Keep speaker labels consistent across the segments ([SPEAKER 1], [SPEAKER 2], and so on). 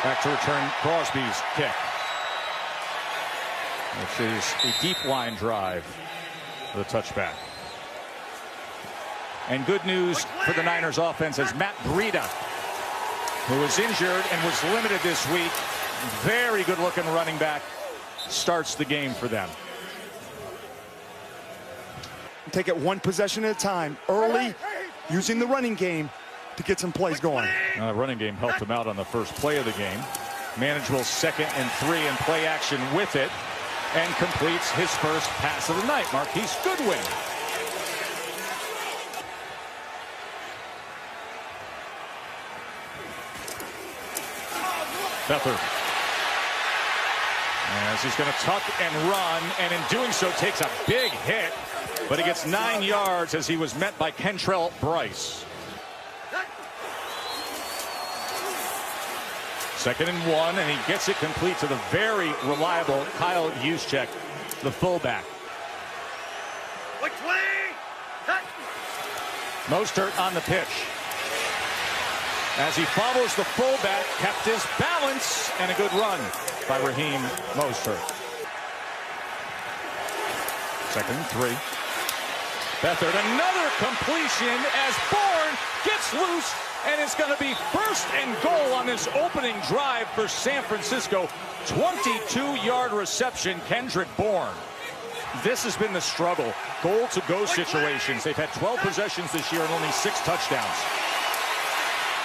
[SPEAKER 1] Back to return Crosby's kick, which is a deep line drive for the touchback. And good news for the Niners offense as Matt Breida, who was injured and was limited this week, very good looking running back, starts the game for them.
[SPEAKER 2] Take it one possession at a time, early, using the running game to get some plays going.
[SPEAKER 1] The running game helped him out on the first play of the game. Manageable 2nd and 3 and play action with it, and completes his first pass of the night. Marquise Goodwin. Beathard, as he's going to tuck and run, and in doing so takes a big hit, but he gets 9 yards as he was met by Kentrell Bryce. 2nd and 1, and he gets it complete to the very reliable Kyle Juszczyk, the fullback. Mostert on the pitch. As he follows the fullback, kept his balance, and a good run by Raheem Mostert. 2nd and 3. Beathard, another completion as Bourne gets loose, and it's going to be 1st and goal on this opening drive for San Francisco. 22-yard reception, Kendrick Bourne. This has been the struggle. Goal-to-go situations. They've had 12 possessions this year and only 6 touchdowns.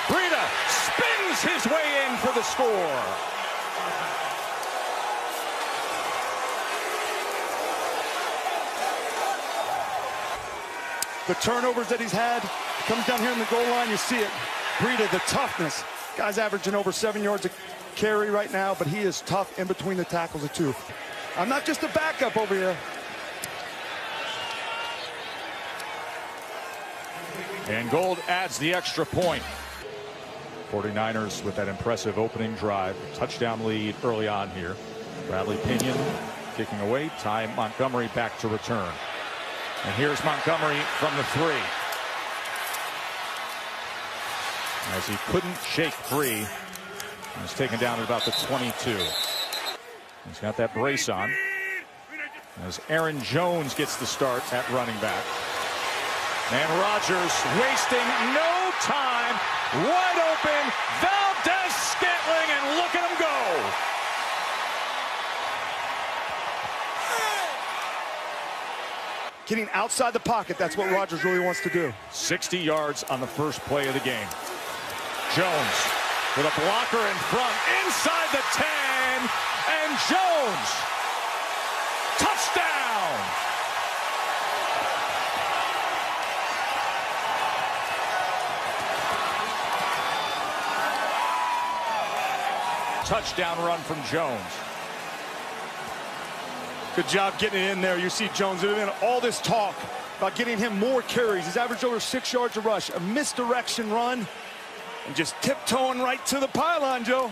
[SPEAKER 1] Breida spins his way in for the score.
[SPEAKER 2] The turnovers that he's had, comes down here in the goal line, you see it. Breida, the toughness. Guy's averaging over 7 yards a carry right now, but he is tough in between the tackles too. I'm not just a backup over here.
[SPEAKER 1] And Gold adds the extra point. 49ers with that impressive opening drive. Touchdown lead early on here. Bradley Pinion kicking away. Ty Montgomery back to return. And here's Montgomery from the 3. As he couldn't shake free. He was taken down at about the 22. He's got that brace on. As Aaron Jones gets the start at running back. And Rodgers wasting no time. Wide open. Valdez-Scantling, and look at him go.
[SPEAKER 2] Getting outside the pocket, that's what Rodgers really wants to do.
[SPEAKER 1] 60 yards on the first play of the game. Jones with a blocker in front, inside the 10, and Jones. Touchdown! Touchdown run from Jones.
[SPEAKER 2] Good job getting it in there. You see Jones, there's been all this talk about getting him more carries. He's averaged over 6 yards a rush, a misdirection run, and just tiptoeing right to the pylon, Joe.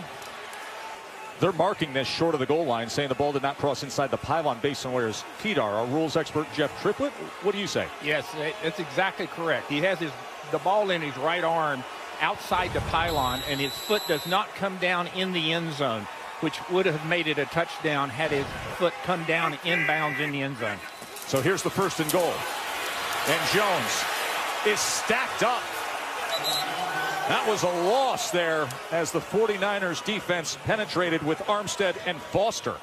[SPEAKER 1] They're marking this short of the goal line, saying the ball did not cross inside the pylon based on where his feet are. Our rules expert, Jeff Triplett, what do you say?
[SPEAKER 3] Yes, that's exactly correct. He has the ball in his right arm outside the pylon, and his foot does not come down in the end zone, which would have made it a touchdown had his foot come down inbounds in the end zone.
[SPEAKER 1] So here's the 1st and goal. And Jones is stacked up. That was a loss there as the 49ers defense penetrated with Armstead and Foster.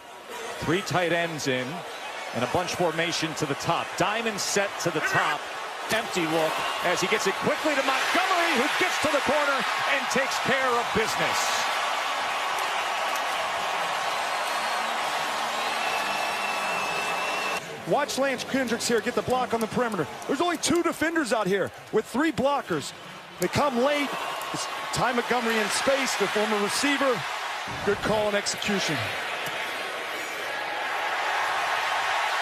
[SPEAKER 1] 3 tight ends in and a bunch formation to the top. Diamond set to the top. Empty look as he gets it quickly to Montgomery, who gets to the corner and takes care of business.
[SPEAKER 2] Watch Lance Kendricks here get the block on the perimeter. There's only 2 defenders out here with 3 blockers. They come late. It's Ty Montgomery in space, the former receiver. Good call and execution.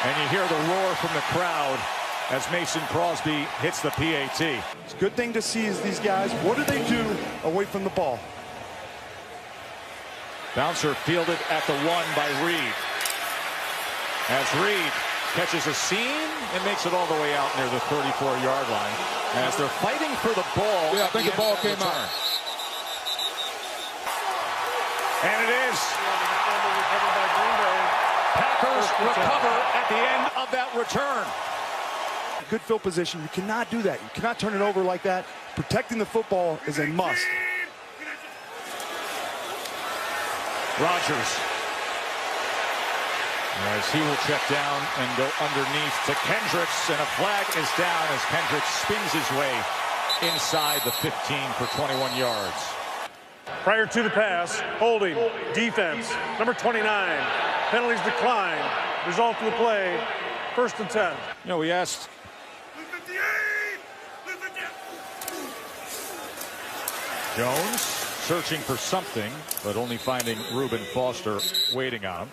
[SPEAKER 1] And you hear the roar from the crowd as Mason Crosby hits the PAT.
[SPEAKER 2] It's a good thing to see is these guys, what do they do away from the ball?
[SPEAKER 1] Bouncer fielded at the 1 by Reed. As Reed catches a seam and makes it all the way out near the 34-yard line. As they're fighting for the ball.
[SPEAKER 4] Yeah, I think the ball came out.
[SPEAKER 1] And it is. Packers recover at the end of that return.
[SPEAKER 2] Good field position. You cannot do that. You cannot turn it over like that. Protecting the football is a must.
[SPEAKER 1] Rodgers. As he will check down and go underneath to Kendricks, and a flag is down as Kendricks spins his way inside the 15 for 21 yards.
[SPEAKER 4] Prior to the pass, holding, defense, number 29. Penalties decline. Result of the play, 1st and 10.
[SPEAKER 1] You know, we asked Jones searching for something, but only finding Reuben Foster waiting on him.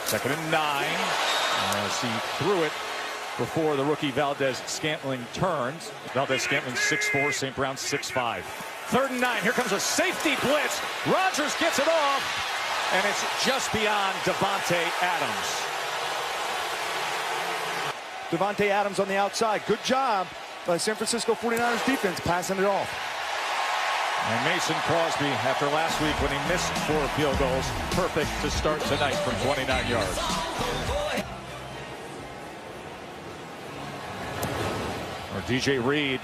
[SPEAKER 1] 2nd and 9 as he threw it before the rookie Valdez-Scantling turns. Valdez-Scantling 6'4", St. Brown 6'5". 3rd and 9. Here comes a safety blitz. Rodgers gets it off, and it's just beyond Davante Adams.
[SPEAKER 2] Davante Adams on the outside. Good job by San Francisco 49ers defense passing it off.
[SPEAKER 1] And Mason Crosby, after last week when he missed 4 field goals, perfect to start tonight from 29 yards. Or DJ Reed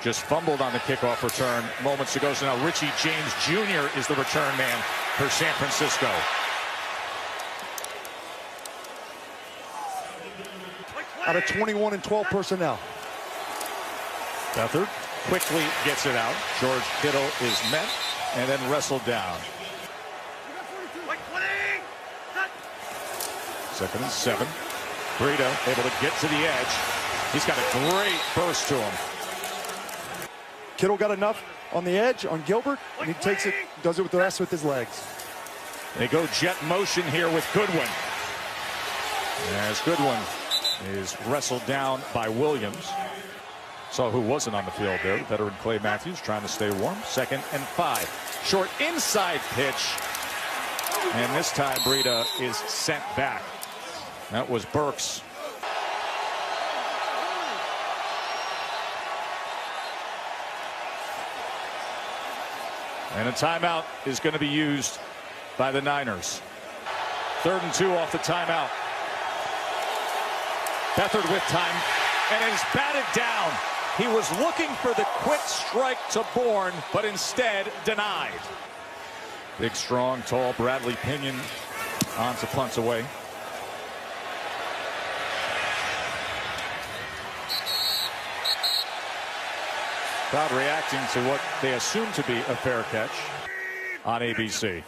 [SPEAKER 1] just fumbled on the kickoff return moments ago. So now Richie James Jr. is the return man for San Francisco.
[SPEAKER 2] Out of 21 and 12 personnel.
[SPEAKER 1] Beathard quickly gets it out. George Kittle is met and then wrestled down. 2nd and 7. Breida able to get to the edge. He's got a great burst to him.
[SPEAKER 2] Kittle got enough on the edge on Gilbert, and he takes it, does it with the rest with his legs.
[SPEAKER 1] They go jet motion here with Goodwin. As Goodwin is wrestled down by Williams. Saw who wasn't on the field there. Veteran Clay Matthews trying to stay warm. 2nd and 5. Short inside pitch. And this time Breida is sent back. That was Burks. And a timeout is going to be used by the Niners. 3rd and 2 off the timeout. Beathard with time, and it is batted down. He was looking for the quick strike to Bourne, but instead denied. Big, strong, tall Bradley Pinion on to punt away. Crowd reacting to what they assume to be a fair catch on ABC.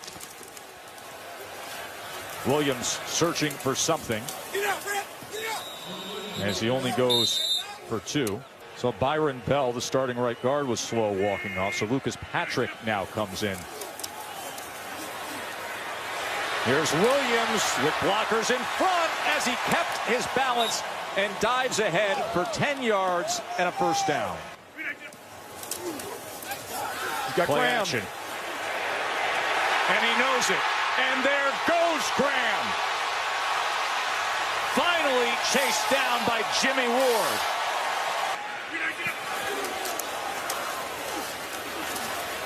[SPEAKER 1] Williams searching for something as he only goes for 2. So Byron Bell, the starting right guard, was slow walking off. So Lucas Patrick now comes in. Here's Williams with blockers in front as he kept his balance and dives ahead for 10 yards and a 1st down.
[SPEAKER 2] Got
[SPEAKER 1] Play
[SPEAKER 2] Graham.
[SPEAKER 1] action. And he knows it. And there goes Graham. Finally chased down by Jimmy Ward.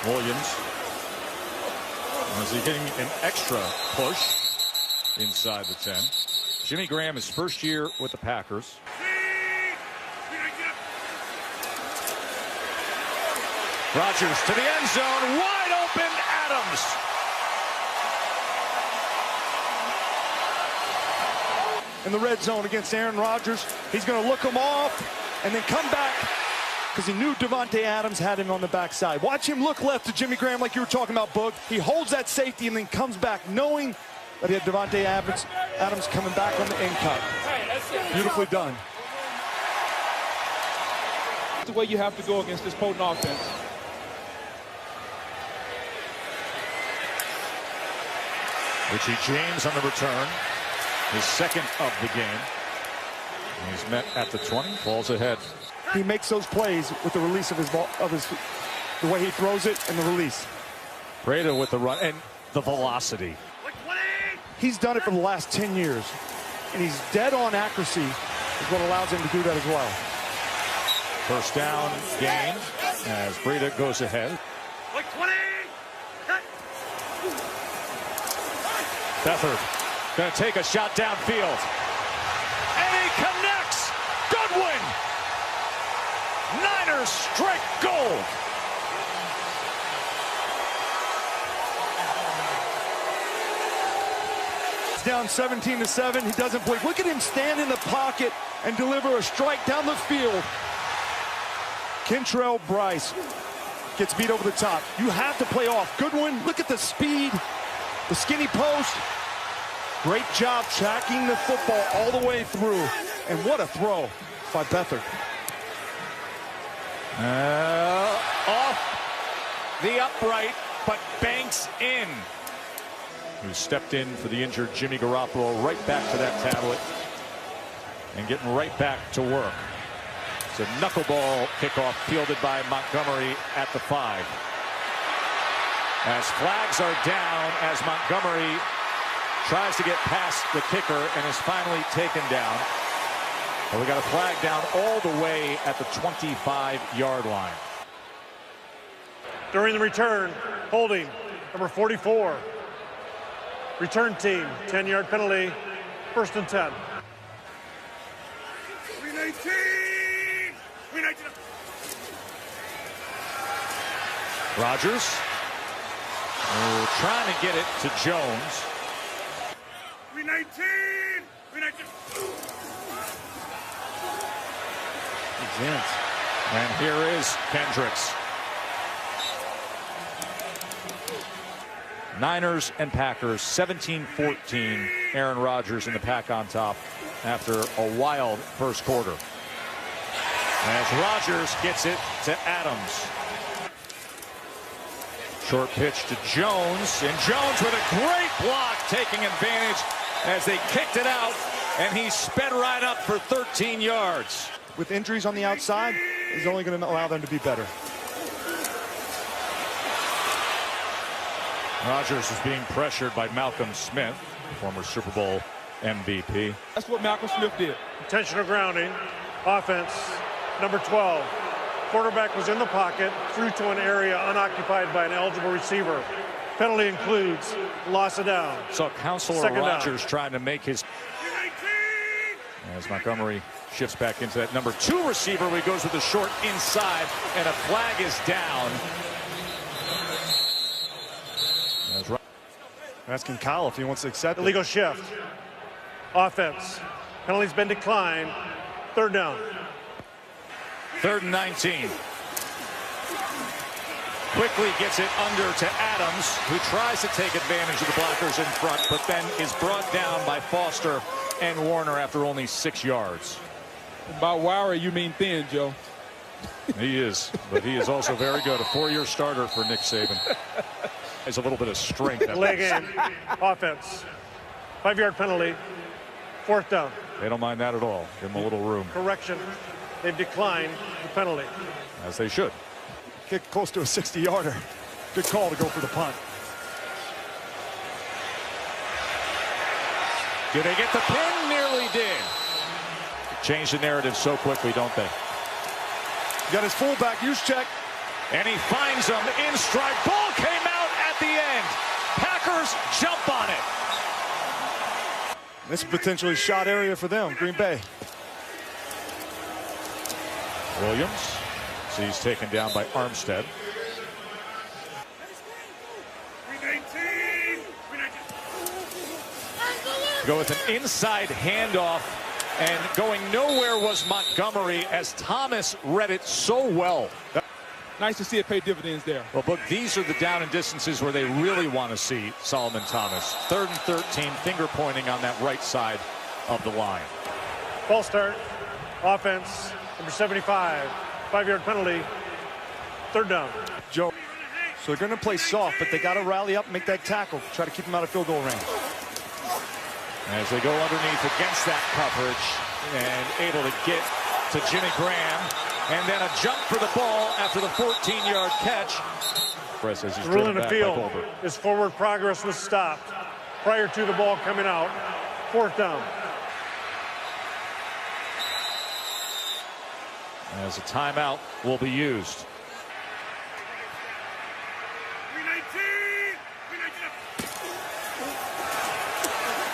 [SPEAKER 1] Williams. Is he getting an extra push inside the 10? Jimmy Graham, his 1st year with the Packers. Rodgers to the end zone, wide open, Adams.
[SPEAKER 2] In the red zone against Aaron Rodgers, he's going to look him off and then come back because he knew Davante Adams had him on the backside. Watch him look left to Jimmy Graham like you were talking about, Boog. He holds that safety and then comes back knowing that he had Davante Adams coming back on the end cut. Beautifully done.
[SPEAKER 5] That's the way you have to go against this potent offense.
[SPEAKER 1] Richie James on the return, his 2nd of the game. He's met at the 20, falls ahead.
[SPEAKER 2] He makes those plays with the release of his ball, the way he throws it and the release.
[SPEAKER 1] Breida with the run and the velocity.
[SPEAKER 2] He's done it for the last 10 years, and he's dead on accuracy is what allows him to do that as well.
[SPEAKER 1] 1st down gain. as Breida goes ahead.
[SPEAKER 4] Like 20.
[SPEAKER 1] Beathard going to take a shot downfield. And he connects. Goodwin. Niners strike gold.
[SPEAKER 2] It's down 17-7. He doesn't blink. Look at him stand in the pocket and deliver a strike down the field. Kentrell Bryce gets beat over the top. You have to play off. Goodwin, look at the speed, the skinny post. Great job tracking the football all the way through. And what a throw by Beathard.
[SPEAKER 1] Off the upright, but banks in. Who stepped in for the injured Jimmy Garoppolo, right back to that tablet and getting right back to work. It's a knuckleball kickoff fielded by Montgomery at the 5. As flags are down as Montgomery tries to get past the kicker and is finally taken down. But we got a flag down all the way at the 25-yard line.
[SPEAKER 4] During the return, holding number 44. Return team, 10-yard penalty, 1st and 10.
[SPEAKER 6] 319! 319!
[SPEAKER 1] Rodgers trying to get it to Jones.
[SPEAKER 6] 319! 319!
[SPEAKER 2] He's in.
[SPEAKER 1] And here is Kendricks. Niners and Packers 17-14. Aaron Rodgers in the pack on top after a wild first quarter. As Rodgers gets it to Adams. Short pitch to Jones, and Jones with a great block taking advantage as they kicked it out, and he sped right up for 13 yards.
[SPEAKER 2] With injuries on the outside, is only going to allow them to be better.
[SPEAKER 1] Rodgers is being pressured by Malcolm Smith, former Super Bowl MVP.
[SPEAKER 5] That's what Malcolm Smith did.
[SPEAKER 4] Intentional grounding, offense, number 12. Quarterback was in the pocket, threw to an area unoccupied by an eligible receiver. Penalty includes loss of down.
[SPEAKER 1] So Counselor
[SPEAKER 4] Second
[SPEAKER 1] Rodgers
[SPEAKER 4] down.
[SPEAKER 1] trying to make his... As Montgomery shifts back into that number 2 receiver, he goes with the short inside, and a flag is down.
[SPEAKER 2] Asking Kyle if he wants to accept it.
[SPEAKER 4] Illegal shift. Offense. Penalty's been declined. 3rd down.
[SPEAKER 1] 3rd and 19. Quickly gets it under to Adams, who tries to take advantage of the blockers in front, but then is brought down by Foster and Warner after only 6 yards.
[SPEAKER 5] By wiry, you mean thin, Joe.
[SPEAKER 1] He is, but he is also very good. A 4-year starter for Nick Saban. Has a little bit of strength.
[SPEAKER 4] Leg in. Offense. 5-yard penalty. 4th down.
[SPEAKER 1] They don't mind that at all. Give them a little room.
[SPEAKER 4] Correction. They've declined the penalty.
[SPEAKER 1] As they should.
[SPEAKER 2] Kick close to a 60-yarder. Good call to go for the punt.
[SPEAKER 1] Do they get the pin? Nearly did. Change the narrative so quickly, don't they?
[SPEAKER 2] Got his fullback, use check.
[SPEAKER 1] And he finds him in stride. Ball came out at the end. Packers jump on it.
[SPEAKER 2] This is potentially shot area for them, Green Bay.
[SPEAKER 1] Williams. So he's taken down by Armstead.
[SPEAKER 6] 319! 319!
[SPEAKER 1] Go with an inside handoff. And going nowhere was Montgomery as Thomas read it so well.
[SPEAKER 5] Nice to see it pay dividends there.
[SPEAKER 1] Well, look, these are the down and distances where they really want to see Solomon Thomas. 3rd and 13, finger pointing on that right side of the line.
[SPEAKER 4] False start. Offense. Number 75. 5-yard penalty. 3rd down.
[SPEAKER 2] Joe. So they're going to play soft, but they got to rally up and make that tackle. Try to keep them out of field goal range.
[SPEAKER 1] As they go underneath against that coverage and able to get to Jimmy Graham. And then a jump for the ball after the 14-yard catch. Press as he's
[SPEAKER 4] The rule
[SPEAKER 1] driven
[SPEAKER 4] in the
[SPEAKER 1] back
[SPEAKER 4] field
[SPEAKER 1] by Goldberg.
[SPEAKER 4] is forward progress was stopped prior to the ball coming out. 4th down.
[SPEAKER 1] As a timeout will be used.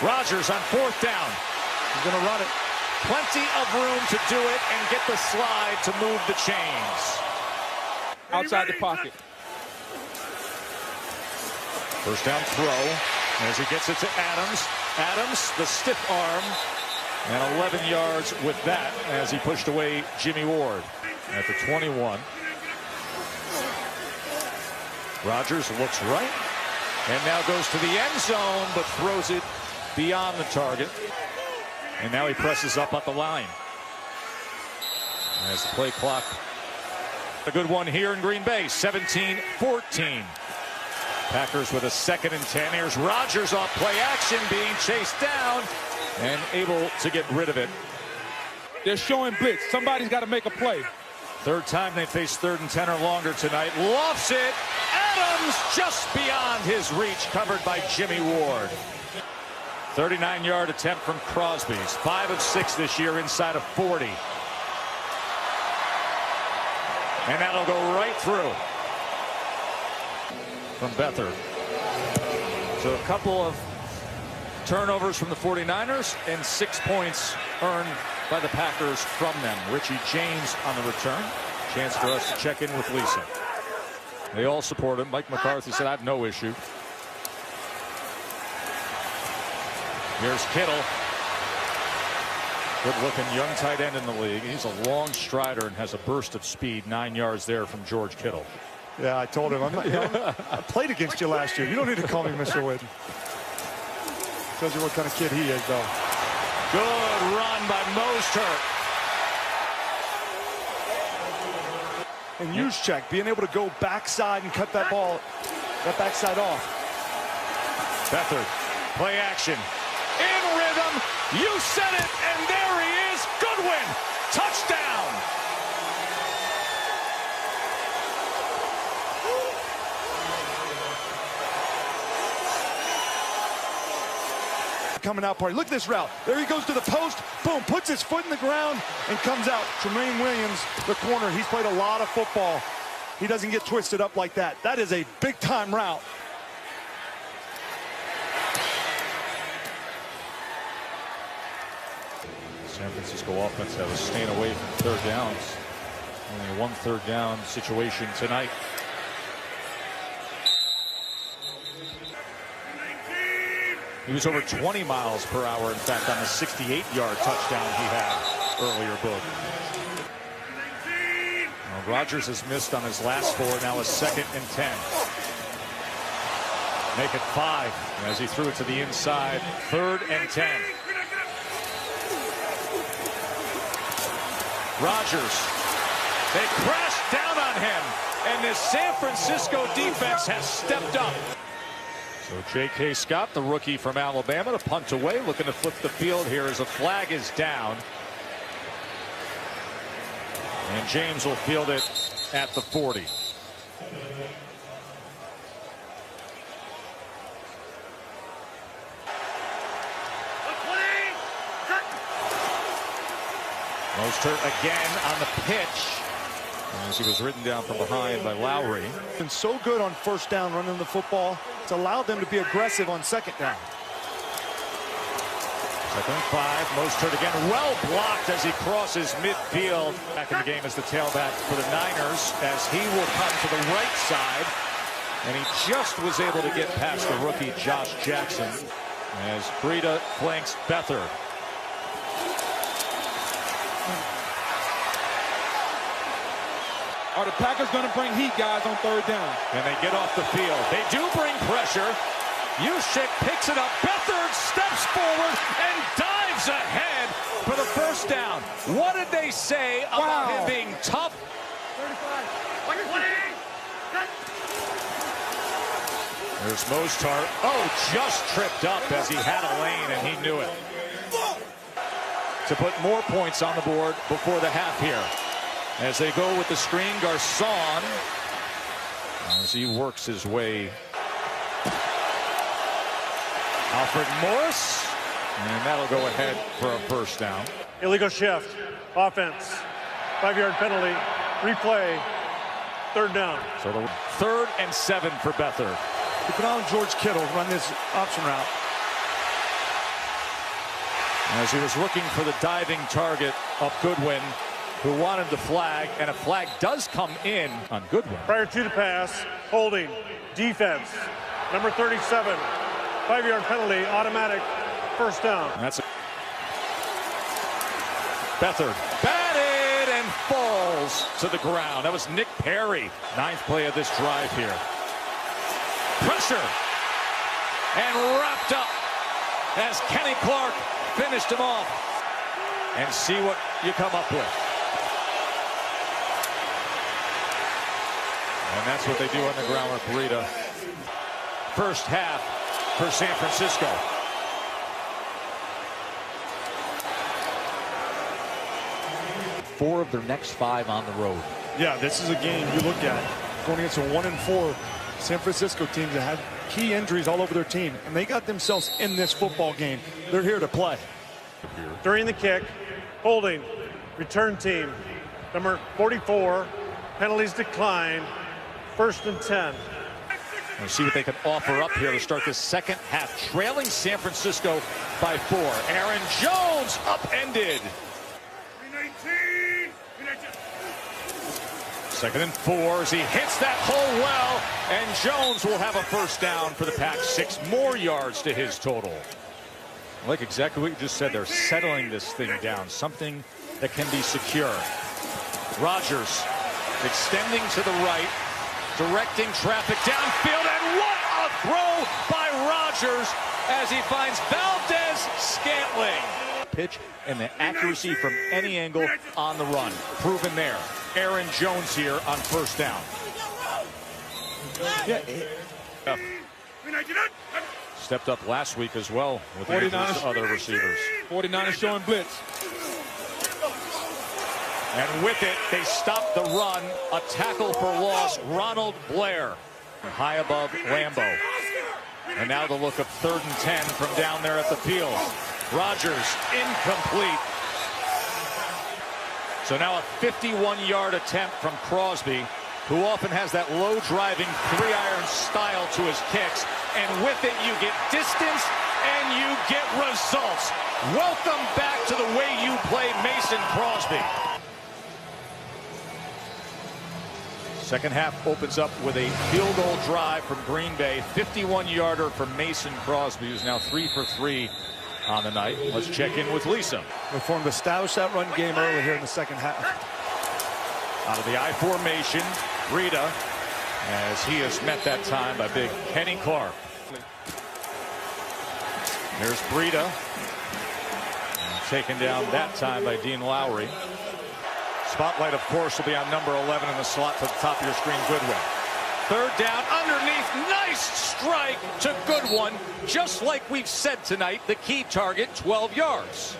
[SPEAKER 1] Rodgers on 4th down.
[SPEAKER 2] He's going to run it.
[SPEAKER 1] Plenty of room to do it and get the slide to move the chains.
[SPEAKER 5] Outside the pocket.
[SPEAKER 1] First down throw as he gets it to Adams. Adams, the stiff arm, and 11 yards with that as he pushed away Jimmy Ward at the 21. Rodgers looks right and now goes to the end zone, but throws it beyond the target. And now he presses up at the line. As the play clock, a good one here in Green Bay, 17-14. Packers with a 2nd and 10. Here's Rodgers off play action, being chased down and able to get rid of it.
[SPEAKER 5] They're showing blitz. Somebody's got to make a play.
[SPEAKER 1] 3rd time they face 3rd and 10 or longer tonight. Lofts it. Adams just beyond his reach, covered by Jimmy Ward. 39-yard attempt from Crosby's. 5 of 6 this year inside of 40. And that'll go right through. From Beathard. So a couple of turnovers from the 49ers and 6 points earned by the Packers from them. Richie James on the return. Chance for us to check in with Lisa. They all support him. Mike McCarthy said, I have no issue. Here's Kittle. Good-looking young tight end in the league. He's a long strider and has a burst of speed. 9 yards there from George Kittle.
[SPEAKER 2] Yeah, I told him. I played against you last year. You don't need to call me Mr. Witten. Tells you what kind of kid he is, though.
[SPEAKER 1] Good run by Mostert.
[SPEAKER 2] And Juszczyk being able to go backside and cut that ball, that backside off.
[SPEAKER 1] Beathard, play action. In rhythm, you said it, and there he is. Goodwin, touchdown.
[SPEAKER 2] Coming out party. Look at this route. There he goes to the post. Boom, puts his foot in the ground and comes out. Tremaine Williams, the corner. He's played a lot of football. He doesn't get twisted up like that. That is a big-time route.
[SPEAKER 1] San Francisco offense that was staying away from 3rd downs. Only one 3rd down situation tonight. He was over 20 miles per hour, in fact, on the 68-yard touchdown he had earlier, Boog. Well, Rodgers has missed on his last 4, now a 2nd and 10. Make it 5 as he threw it to the inside. 3rd and 10. Rodgers, they crashed down on him, and this San Francisco defense has stepped up. So J.K. Scott, the rookie from Alabama, to punt away, looking to flip the field here as a flag is down. And James will field it at the 40. Mostert again on the pitch as he was ridden down from behind by Lowry.
[SPEAKER 2] Been so good on 1st down running the football. It's allowed them to be aggressive on 2nd down.
[SPEAKER 1] 2nd and 5. Mostert again, well blocked as he crosses midfield. Back in the game as the tailback for the Niners, as he will come to the right side. And he just was able to get past the rookie Josh Jackson as Breida flanks Beathard.
[SPEAKER 5] Are the Packers going to bring heat, guys, on 3rd down?
[SPEAKER 1] And they get off the field. They do bring pressure. Juszczyk picks it up. Beathard steps forward and dives ahead for the 1st down. What did they say about him being tough?
[SPEAKER 6] 35.
[SPEAKER 1] There's Mostert. Oh, just tripped up as he had a lane and he knew it. To put more points on the board before the half here. As they go with the screen, Garcon, as he works his way. Alfred Morris, and that'll go ahead for a 1st down.
[SPEAKER 4] Illegal shift, offense, 5-yard penalty, replay, 3rd down.
[SPEAKER 1] So the 3rd and 7 for Beathard.
[SPEAKER 2] Keep an eye on George Kittle run this option route.
[SPEAKER 1] As he was looking for the diving target of Goodwin, who wanted the flag, and a flag does come in on Goodwin.
[SPEAKER 4] Prior to the pass, holding, defense, number 37, 5-yard penalty, automatic, first down.
[SPEAKER 1] And that's Beathard batted and falls to the ground. That was Nick Perry. 9th play of this drive here. Pressure and wrapped up as Kenny Clark finished him off. And see what you come up with. And that's what they do on the ground with Breida. First half for San Francisco. Four of their next 5 on the road.
[SPEAKER 2] Yeah, this is a game you look at going against a 1-4 San Francisco team that had key injuries all over their team, and they got themselves in this football game. They're here to play.
[SPEAKER 4] During the kick, holding, return team, number 44, penalties declined, 1st and 10.
[SPEAKER 1] We'll see what they can offer up here to start this second half. Trailing San Francisco by 4. Aaron Jones upended. 2nd and 4 as he hits that hole well, and Jones will have a first down for the Pack. 6 more yards to his total. I like exactly what you just said. They're settling this thing down, something that can be secure. Rodgers extending to the right, directing traffic downfield, and what a throw by Rodgers as he finds Valdez-Scantling. Pitch and the accuracy from any angle on the run. Proven there. Aaron Jones here on first down.
[SPEAKER 2] Yeah.
[SPEAKER 1] Stepped up last week as well with the other receivers.
[SPEAKER 5] 49ers showing blitz.
[SPEAKER 1] And with it, they stop the run. A tackle for loss, Ronald Blair. High above Lambeau. And now the look of 3rd and 10 from down there at the field. Rodgers incomplete. So now a 51-yard attempt from Crosby, who often has that low driving 3-iron style to his kicks. And with it, you get distance and you get results. Welcome back to the way you play, Mason Crosby. Second half opens up with a field goal drive from Green Bay. 51-yarder from Mason Crosby, who's now 3 for 3 on the night. Let's check in with Lisa.
[SPEAKER 2] They formed to establish that run game early here in the second half.
[SPEAKER 1] Out of the I formation, Breida, as he is met that time by big Kenny Clark. There's Breida. Taken down that time by Dean Lowry. Spotlight, of course, will be on number 11 in the slot to the top of your screen, Goodwin. 3rd down underneath. Nice strike to Goodwin. Just like we've said tonight, the key target, 12 yards.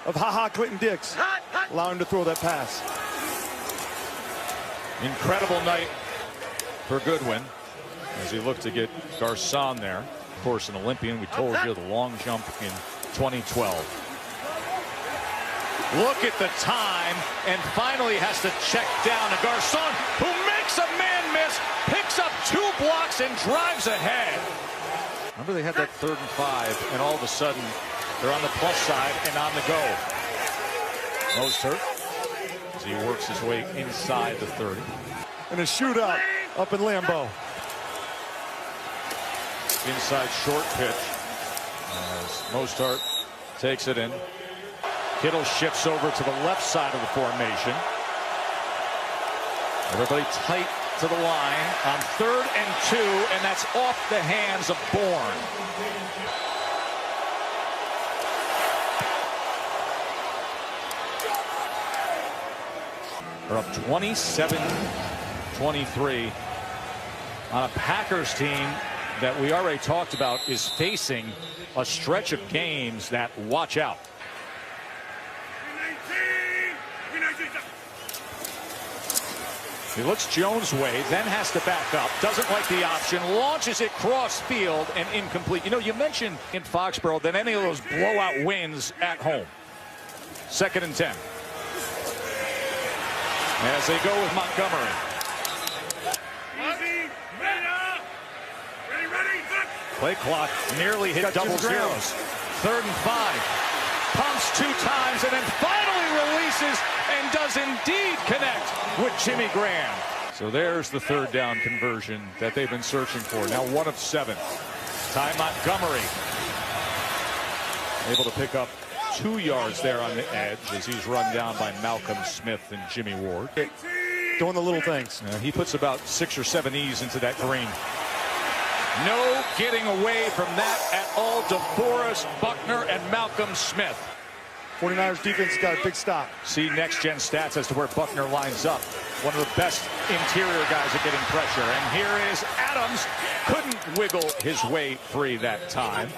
[SPEAKER 2] Of Clinton Dix, allow him to throw that pass.
[SPEAKER 1] Incredible night for Goodwin as he looked to get Garcon there. Of course, an Olympian. We told you the long jump in 2012. Look at the time, and finally has to check down a Garcon who makes a man miss, picks up 2 blocks, and drives ahead. Remember, they had that 3rd and 5, and all of a sudden, they're on the plus side and on the go. Mostert, as he works his way inside the 30.
[SPEAKER 2] And a shootout up in Lambeau.
[SPEAKER 1] Inside short pitch as Mostert takes it in. Kittle shifts over to the left side of the formation. Everybody tight to the line on 3rd and 2, and that's off the hands of Bourne. They're up 27-23 on a Packers team that we already talked about is facing a stretch of games that watch out. He looks Jones' way, then has to back up, doesn't like the option, launches it cross field and incomplete. You know, you mentioned in Foxborough that any of those blowout wins at home. 2nd and 10. As they go with Montgomery. Play clock nearly hit double zeros. 3rd and 5. Pop jumps 2 times and then finally releases and does indeed connect with Jimmy Graham. So there's the 3rd down conversion that they've been searching for. Now 1 of 7. Ty Montgomery able to pick up 2 yards there on the edge as he's run down by Malcolm Smith and Jimmy Ward.
[SPEAKER 2] Doing the little things.
[SPEAKER 1] He puts about 6 or 7 E's into that green. No getting away from that at all. DeForest, Buckner, and Malcolm Smith.
[SPEAKER 2] 49ers defense got a big stop.
[SPEAKER 1] See next-gen stats as to where Buckner lines up. One of the best interior guys at getting pressure. And here is Adams. Couldn't wiggle his way free that time. And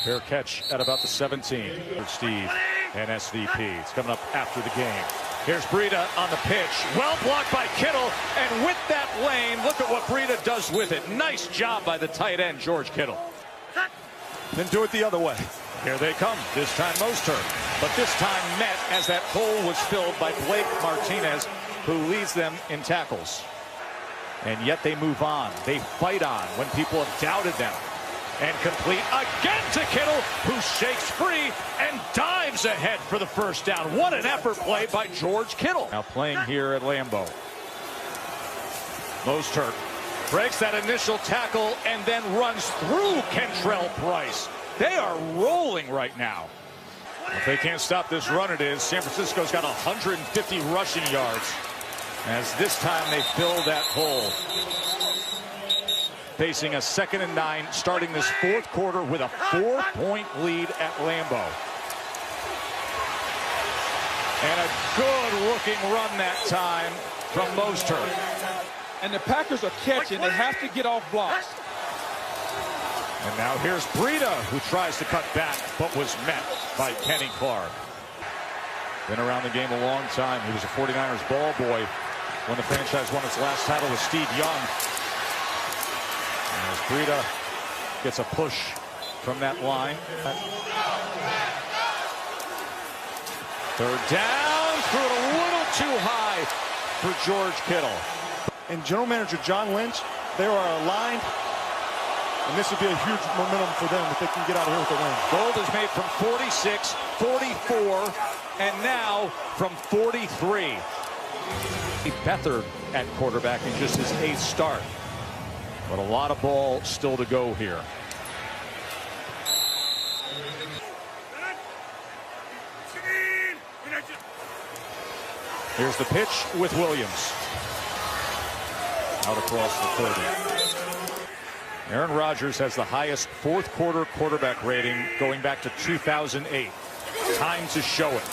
[SPEAKER 1] fair catch at about the 17 for Steve and SVP. It's coming up after the game. Here's Breida on the pitch. Well blocked by Kittle. And with that lane, look at what Breida does with it. Nice job by the tight end, George Kittle.
[SPEAKER 2] Then do it the other way.
[SPEAKER 1] Here they come. This time Mostert. But this time met as that hole was filled by Blake Martinez, who leads them in tackles. And yet they move on. They fight on when people have doubted them. And complete again to Kittle, who shakes free and dives ahead for the 1st down. What an effort play by George Kittle. Now playing here at Lambeau. Mostert breaks that initial tackle and then runs through Kentrell Price. They are rolling right now. If they can't stop this run, it is. San Francisco's got 150 rushing yards. As this time they fill that hole. Facing a 2nd and 9, starting this 4th quarter with a 4-point lead at Lambeau. And a good-looking run that time from Mostert.
[SPEAKER 5] And the Packers are catching. They have to get off blocks.
[SPEAKER 1] And now here's Breida, who tries to cut back, but was met by Kenny Clark. Been around the game a long time. He was a 49ers ball boy when the franchise won its last title with Steve Young. As Breida gets a push from that line. 3rd down, threw it a little too high for George Kittle.
[SPEAKER 2] And general manager John Lynch, they are aligned, and this would be a huge momentum for them if they can get out of here with a win.
[SPEAKER 1] Gold is made from 46, 44, and now from 43. Beathard at quarterback in just his 8th start. But a lot of ball still to go here. Here's the pitch with Williams. Out across the 30. Aaron Rodgers has the highest 4th quarter quarterback rating going back to 2008. Time to show it.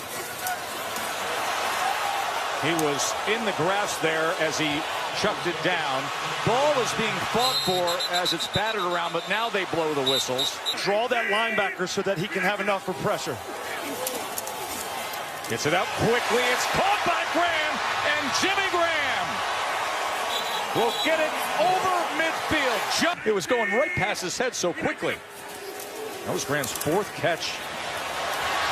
[SPEAKER 1] He was in the grass there as he chucked it down. Ball is being fought for as it's battered around, but now they blow the whistles.
[SPEAKER 2] Draw that linebacker so that he can have enough for pressure.
[SPEAKER 1] Gets it out quickly. It's caught by Graham, and Jimmy Graham will get it over midfield. It was going right past his head so quickly. That was Graham's 4th catch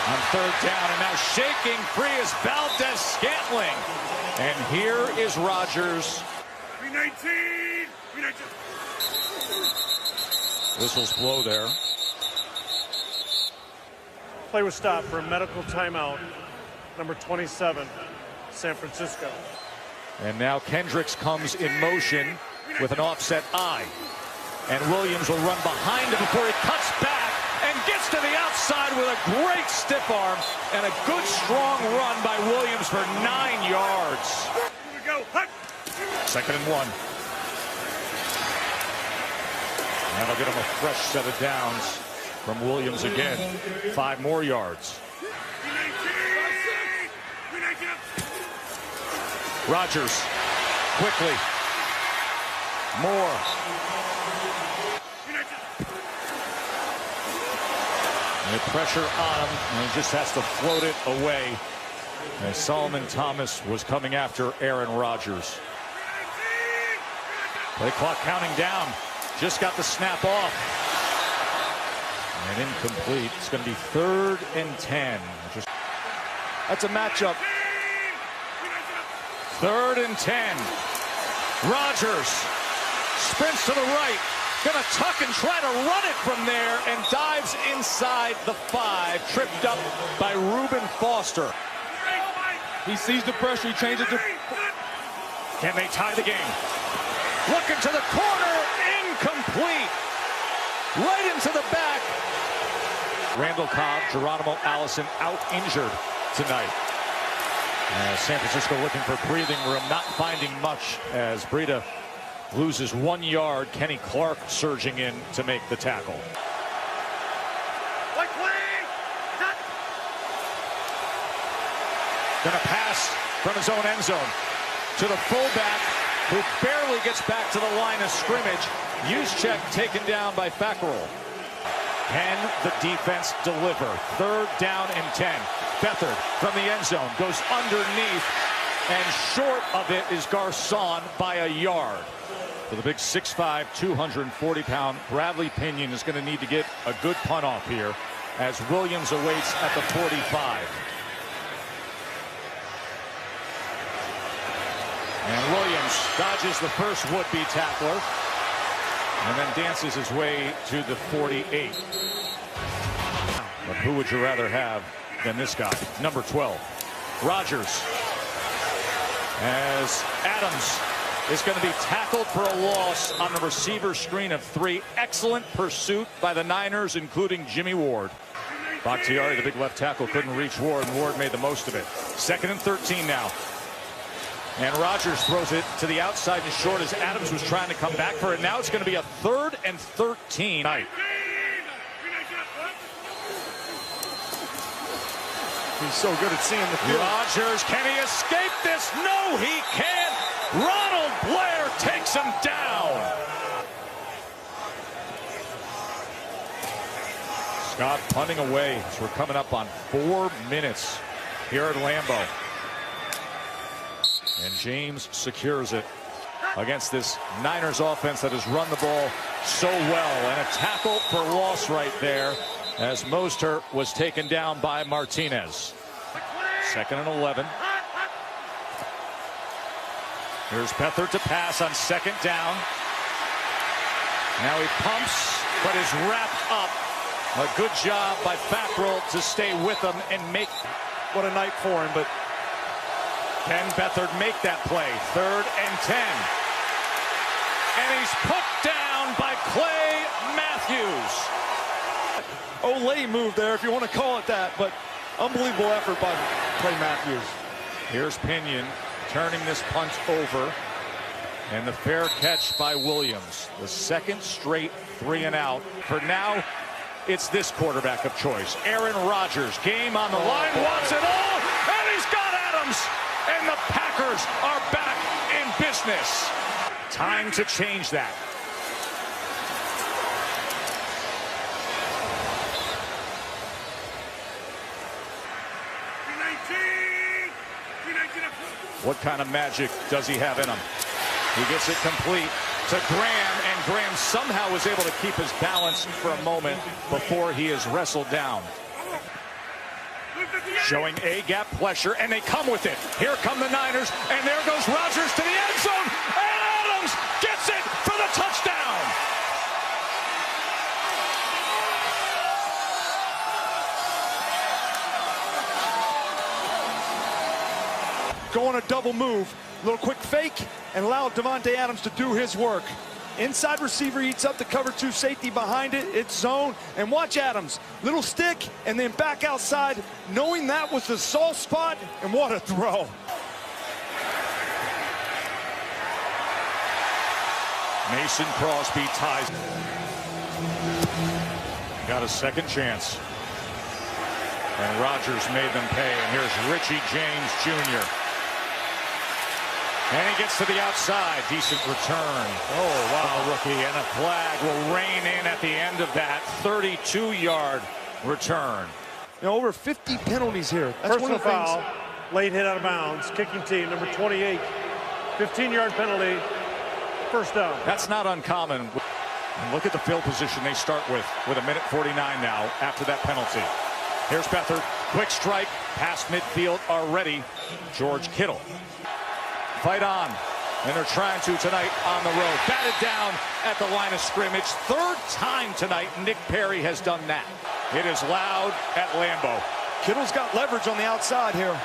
[SPEAKER 1] on 3rd down, and now shaking free is Valdez Scantling. And here is Rodgers.
[SPEAKER 4] 319.
[SPEAKER 1] Whistles blow there.
[SPEAKER 4] Play was stopped for a medical timeout. Number 27, San Francisco.
[SPEAKER 1] And now Kendricks comes in motion with an offset eye. And Williams will run behind him before he cuts back and gets to the outside with a great stiff arm and a good strong run by Williams for 9 yards.
[SPEAKER 4] Here we go.
[SPEAKER 1] 2nd and 1. That'll get him a fresh set of downs from Williams again. 5 more yards. Rodgers quickly. More. And the pressure on him, and he just has to float it away. As Solomon Thomas was coming after Aaron Rodgers. Play clock counting down. Just got the snap off. And incomplete. It's going to be 3rd and 10.
[SPEAKER 2] That's a matchup.
[SPEAKER 1] 3rd and 10. Rodgers sprints to the right, gonna tuck and try to run it from there, and dives inside the 5, tripped up by Reuben Foster.
[SPEAKER 5] He sees the pressure, he changes the...
[SPEAKER 1] Can they tie the game? Looking to the corner, incomplete. Right into the back. Randall Cobb, Geronimo Allison out injured tonight. San Francisco looking for breathing room, not finding much as Breida loses 1 yard. Kenny Clark surging in to make the tackle. Gonna pass from his own end zone to the fullback, who barely gets back to the line of scrimmage. Juszczyk taken down by Fackrell. Can the defense deliver? 3rd down and 10. Beathard from the end zone goes underneath, and short of it is Garcon by a yard. For the big 6'5", 240-pound Bradley Pinion is going to need to get a good punt off here as Williams awaits at the 45. And Williams dodges the first would-be tackler and then dances his way to the 48. But who would you rather have than this guy? Number 12, Rodgers. As Adams is going to be tackled for a loss on the receiver screen of 3. Excellent pursuit by the Niners, including Jimmy Ward. Bakhtiari, the big left tackle, couldn't reach Ward, and Ward made the most of it. 2nd and 13 now. And Rodgers throws it to the outside and short as Adams was trying to come back for it. Now it's going to be a 3rd and 13.
[SPEAKER 2] He's so good at seeing the field.
[SPEAKER 1] Rodgers, can he escape this? No, he can't. Ronald Blair takes him down. Scott punting away as we're coming up on 4 minutes here at Lambeau. And James secures it against this Niners offense that has run the ball so well. And a tackle for loss right there as Mostert was taken down by Martinez. 2nd and 11. Here's Beathard to pass on 2nd down. Now he pumps, but is wrapped up. A good job by Fackrell to stay with him and make.
[SPEAKER 2] What a night for him, but
[SPEAKER 1] can Beathard make that play? 3rd and 10. And he's put down by Clay Matthews.
[SPEAKER 2] Olay move there, if you want to call it that, but unbelievable effort by Clay Matthews.
[SPEAKER 1] Here's Pinion turning this punt over, and the fair catch by Williams. The 2nd straight 3 and out. For now, it's this quarterback of choice, Aaron Rodgers. Game on the line, wants it all, and he's got Adams. And the Packers are back in business. Time to change that. What kind of magic does he have in him? He gets it complete to Graham, and Graham somehow was able to keep his balance for a moment before he is wrestled down. Showing A-gap pressure, and they come with it. Here come the Niners, and there goes Rodgers to the end zone, and Adams gets it for the touchdown.
[SPEAKER 2] Going a double move, little quick fake, and allow Davante Adams to do his work. Inside receiver eats up the cover 2 safety behind it. It's zone. And watch Adams. Little stick and then back outside, knowing that was the soft spot. And what a throw.
[SPEAKER 1] Mason Crosby ties. Got a 2nd chance. And Rodgers made them pay. And here's Richie James Jr. And he gets to the outside. Decent return. Oh, wow, rookie. And a flag will rein in at the end of that 32-yard return.
[SPEAKER 2] You know, over 50 penalties here. That's
[SPEAKER 4] personal foul, late hit out of bounds, kicking team, number 28. 15-yard penalty, 1st down.
[SPEAKER 1] That's not uncommon. And look at the field position they start with 1:49 now after that penalty. Here's Beathard. Quick strike. Past midfield already. George Kittle. Fight on. And they're trying to tonight on the road. Batted down at the line of scrimmage. Third time tonight Nick Perry has done that. It is loud at Lambeau.
[SPEAKER 2] Kittle's got leverage on the outside here.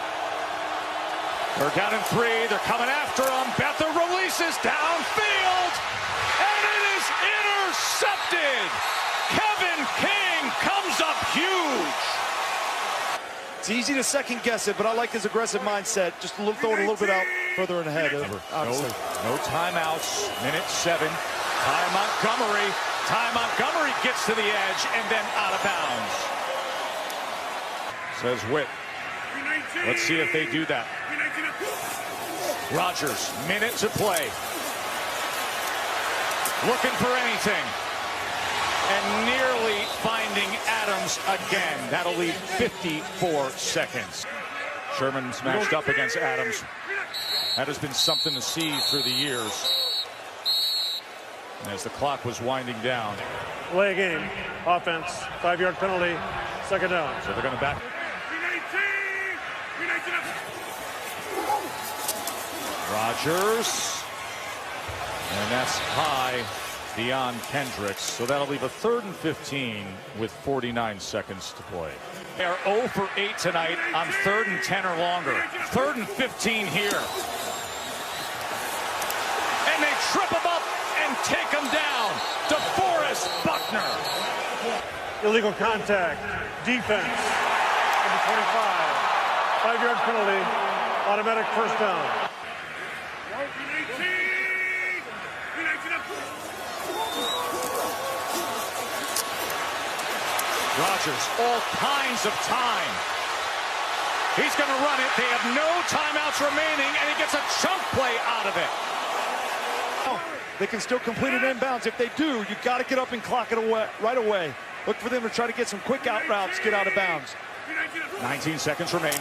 [SPEAKER 1] They're down in 3. They're coming after him. Beathard releases downfield. And it is intercepted. Kevin King comes up huge.
[SPEAKER 2] It's easy to second guess it, but I like his aggressive mindset. Just throw it a little bit out further and ahead.
[SPEAKER 1] No timeouts. Minute 7. Ty Montgomery. Ty Montgomery gets to the edge and then out of bounds. Says Witt. Let's see if they do that. Rodgers, minute to play. Looking for anything. And nearly finding Adams again. That'll leave 54 seconds. Sherman's matched up against Adams. That has been something to see through the years. And as the clock was winding down.
[SPEAKER 4] Delay game. Offense. 5-yard penalty. Second down.
[SPEAKER 1] So they're going to back. Rodgers. And that's high beyond Kendricks. So that'll leave a 3rd and 15 with 49 seconds to play. They are 0 for 8 tonight on 3rd and 10 or longer. 3rd and 15 here. And they trip him up and take him down. DeForest Buckner.
[SPEAKER 4] Illegal contact. Defense. Number 25. 5-yard penalty. Automatic first down.
[SPEAKER 1] Rodgers, all kinds of time. He's going to run it. They have no timeouts remaining, and he gets a chunk play out of it.
[SPEAKER 2] They can still complete it inbounds. If they do, you got to get up and clock it away right away. Look for them to try to get some quick out routes, get out of bounds.
[SPEAKER 1] 19 seconds remain.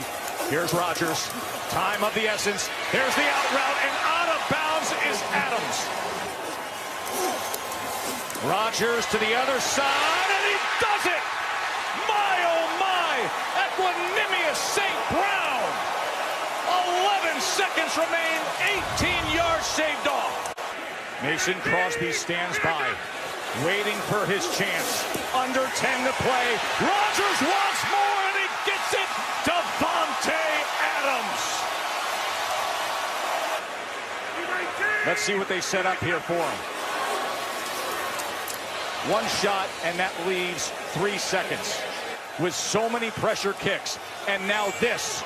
[SPEAKER 1] Here's Rodgers. Time of the essence. There's the out route, and out of bounds is Adams. Rodgers to the other side, and he does it! My, oh my! Equanimous St. Brown! 11 seconds remain, 18 yards shaved off. Mason Crosby stands by, waiting for his chance. Under 10 to play. Rodgers wants more, and he gets it! Davante Adams! Let's see what they set up here for him. One shot, and that leaves 3 seconds. With so many pressure kicks, and now this